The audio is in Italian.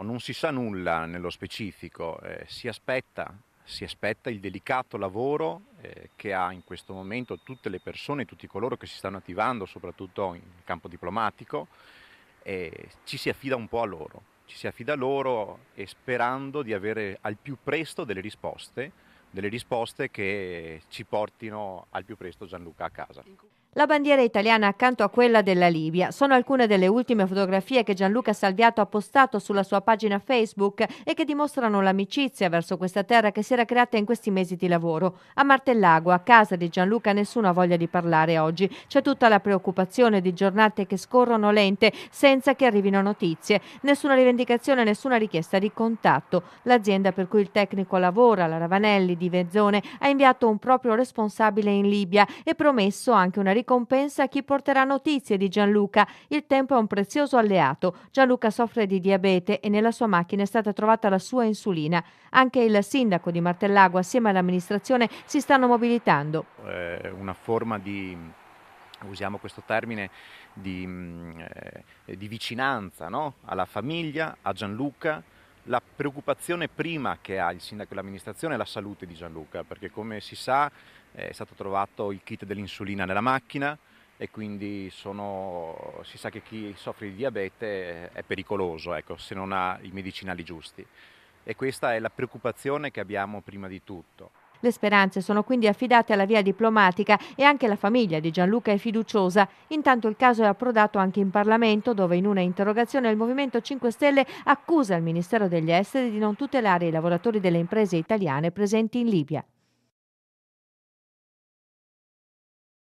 Non si sa nulla nello specifico, si aspetta il delicato lavoro che ha in questo momento tutte le persone, tutti coloro che si stanno attivando, soprattutto in campo diplomatico, e ci si affida un po' a loro. Ci si affida a loro e sperando di avere al più presto delle risposte che ci portino al più presto Gianluca a casa. La bandiera italiana accanto a quella della Libia sono alcune delle ultime fotografie che Gianluca Salviato ha postato sulla sua pagina Facebook e che dimostrano l'amicizia verso questa terra che si era creata in questi mesi di lavoro. A Martellago, a casa di Gianluca, nessuno ha voglia di parlare oggi. C'è tutta la preoccupazione di giornate che scorrono lente senza che arrivino notizie. Nessuna rivendicazione, nessuna richiesta di contatto. L'azienda per cui il tecnico lavora, la Ravanelli di Vezzone, ha inviato un proprio responsabile in Libia e promesso anche una ricompensa a chi porterà notizie di Gianluca. Il tempo è un prezioso alleato. Gianluca soffre di diabete e nella sua macchina è stata trovata la sua insulina. Anche il sindaco di Martellago assieme all'amministrazione si stanno mobilitando. Una forma di, usiamo questo termine, di vicinanza, no? Alla famiglia, a Gianluca. La preoccupazione prima che ha il sindaco e l'amministrazione è la salute di Gianluca, perché come si sa è stato trovato il kit dell'insulina nella macchina e quindi si sa che chi soffre di diabete è pericoloso, ecco, se non ha i medicinali giusti. E questa è la preoccupazione che abbiamo prima di tutto. Le speranze sono quindi affidate alla via diplomatica e anche la famiglia di Gianluca è fiduciosa. Intanto il caso è approdato anche in Parlamento, dove in una interrogazione il Movimento 5 Stelle accusa il Ministero degli Esteri di non tutelare i lavoratori delle imprese italiane presenti in Libia.